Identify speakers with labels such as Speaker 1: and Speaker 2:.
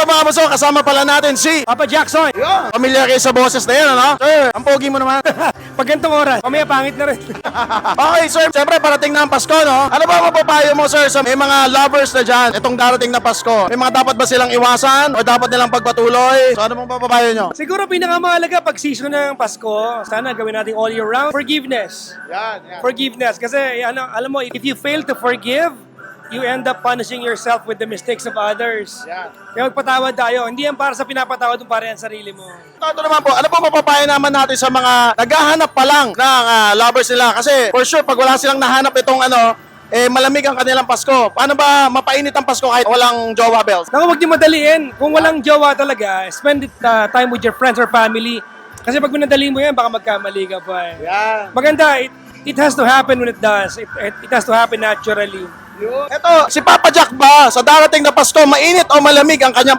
Speaker 1: up mga boss? Kasama pala natin si
Speaker 2: Papa Jackson.
Speaker 1: Yo, pamilyar kayo sa boses na yan, ano? Sir, ang pogi mo naman.
Speaker 2: Pag ganitong oras, mamaya pangit na rin.
Speaker 1: Okay, sir, siyempre parating na ang Pasko, no? Ano ba ang mapapayo mo, sir, sa may mga lovers na dyan, itong darating na Pasko? May mga dapat ba silang iwasan o dapat nilang pagpatuloy? So, ano mong mapapayo nyo?
Speaker 2: Siguro pinakamahalaga pag season ng Pasko, sana gawin natin all year round. Forgiveness.
Speaker 1: Yan.
Speaker 2: Forgiveness. Kasi alam mo, if you fail to forgive, you end up punishing yourself with the mistakes of others.
Speaker 1: Yan.
Speaker 2: Kaya magpatawad tayo. Hindi yan para sa pinapatawad mo para yan sarili mo.
Speaker 1: Ito naman po, ano po mapapayo naman natin sa mga naghahanap pa lang ng lovers nila? Kasi for sure, pag wala silang nahanap itong malamig ang kanilang Pasko. Paano ba mapainit ang Pasko kahit walang jowa, Bells?
Speaker 2: Naku, huwag niyo madaliin. Kung walang jowa talaga, spend time with your friends or family. Kasi pag minadali mo yan, baka magkamali ka pa.
Speaker 1: Yan.
Speaker 2: Maganda, it has to happen when it does. It has to happen naturally.
Speaker 1: Ito, si Papa Jack ba, sa darating na Pasko, mainit o malamig ang kanyang